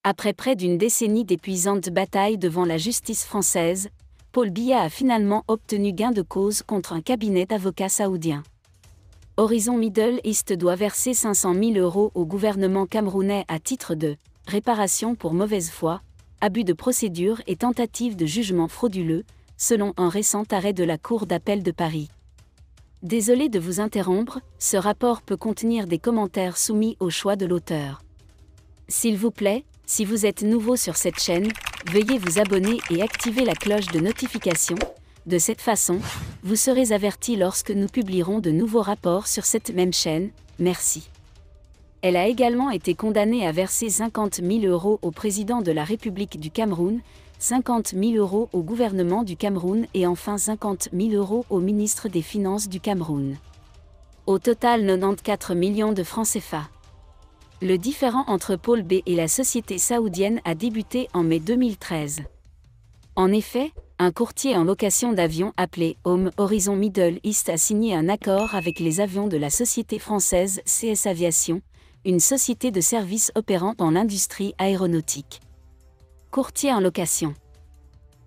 Après près d'une décennie d'épuisantes batailles devant la justice française, Paul Biya a finalement obtenu gain de cause contre un cabinet d'avocats saoudien. Horizon Middle East doit verser 500 000 € au gouvernement camerounais à titre de réparation pour mauvaise foi, abus de procédure et tentative de jugement frauduleux, selon un récent arrêt de la Cour d'appel de Paris. Désolé de vous interrompre, ce rapport peut contenir des commentaires soumis au choix de l'auteur. S'il vous plaît, si vous êtes nouveau sur cette chaîne, veuillez vous abonner et activer la cloche de notification. De cette façon, vous serez averti lorsque nous publierons de nouveaux rapports sur cette même chaîne. Merci. Elle a également été condamnée à verser 50 000 € au président de la République du Cameroun, 50 000 € au gouvernement du Cameroun et enfin 50 000 € au ministre des Finances du Cameroun. Au total 94 millions de francs CFA. Le différend entre Paul B et la société saoudienne a débuté en mai 2013. En effet, un courtier en location d'avions appelé Horizon Middle East a signé un accord avec les avions de la société française CS Aviation, une société de services opérant dans l'industrie aéronautique. Courtier en location.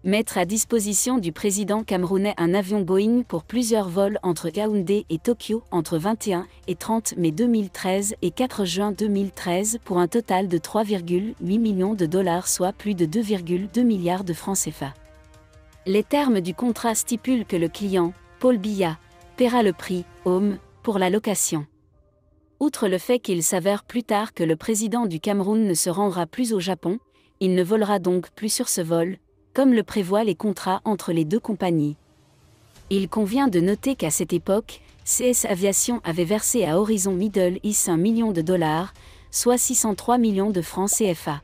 Mettre à disposition du président camerounais un avion Boeing pour plusieurs vols entre Yaoundé et Tokyo entre 21 et 30 mai 2013 et 4 juin 2013 pour un total de 3,8 millions de dollars soit plus de 2,2 milliards de francs CFA. Les termes du contrat stipulent que le client, Paul Biya, paiera le prix, pour la location. Outre le fait qu'il s'avère plus tard que le président du Cameroun ne se rendra plus au Japon, il ne volera donc plus sur ce vol, comme le prévoient les contrats entre les deux compagnies. Il convient de noter qu'à cette époque, CS Aviation avait versé à Horizon Middle East 1 million de dollars, soit 603 millions de francs CFA.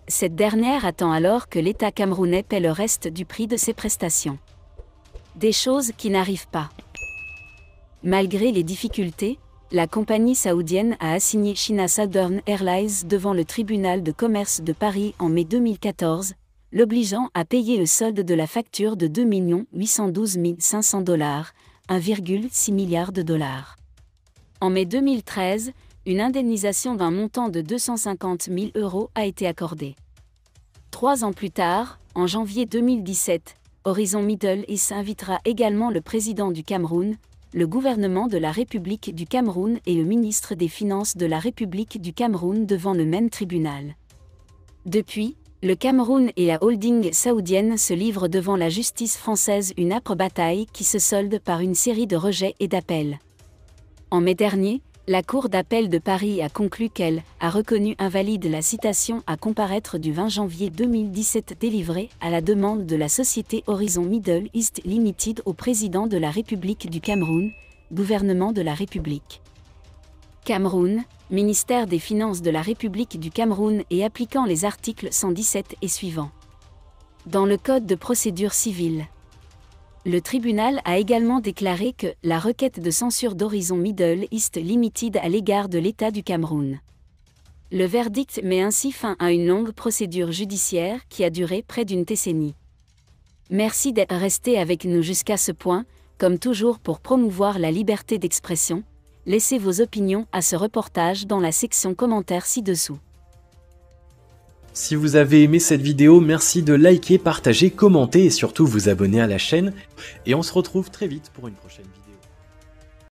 Cette dernière attend alors que l'État camerounais paie le reste du prix de ses prestations. Des choses qui n'arrivent pas. Malgré les difficultés, la compagnie saoudienne a assigné China Southern Airlines devant le tribunal de commerce de Paris en mai 2014, l'obligeant à payer le solde de la facture de 2 812 500 $, 1,6 milliard de dollars. En mai 2013, une indemnisation d'un montant de 250 000 € a été accordée. 3 ans plus tard, en janvier 2017, Horizon Middle East invitera également le président du Cameroun, le gouvernement de la République du Cameroun et le ministre des Finances de la République du Cameroun devant le même tribunal. Depuis, le Cameroun et la holding saoudienne se livrent devant la justice française une âpre bataille qui se solde par une série de rejets et d'appels. En mai dernier, la Cour d'appel de Paris a conclu qu'elle a reconnu invalide la citation à comparaître du 20 janvier 2017 délivrée à la demande de la société Horizon Middle East Limited au président de la République du Cameroun, gouvernement de la République. Cameroun, ministère des Finances de la République du Cameroun et appliquant les articles 117 et suivants. Dans le Code de procédure civile. Le tribunal a également déclaré que la requête de censure d'Horizon Middle East Limited à l'égard de l'État du Cameroun. Le verdict met ainsi fin à une longue procédure judiciaire qui a duré près d'une décennie. Merci d'être resté avec nous jusqu'à ce point, comme toujours pour promouvoir la liberté d'expression. Laissez vos opinions à ce reportage dans la section commentaires ci-dessous. Si vous avez aimé cette vidéo, merci de liker, partager, commenter et surtout vous abonner à la chaîne. Et on se retrouve très vite pour une prochaine vidéo.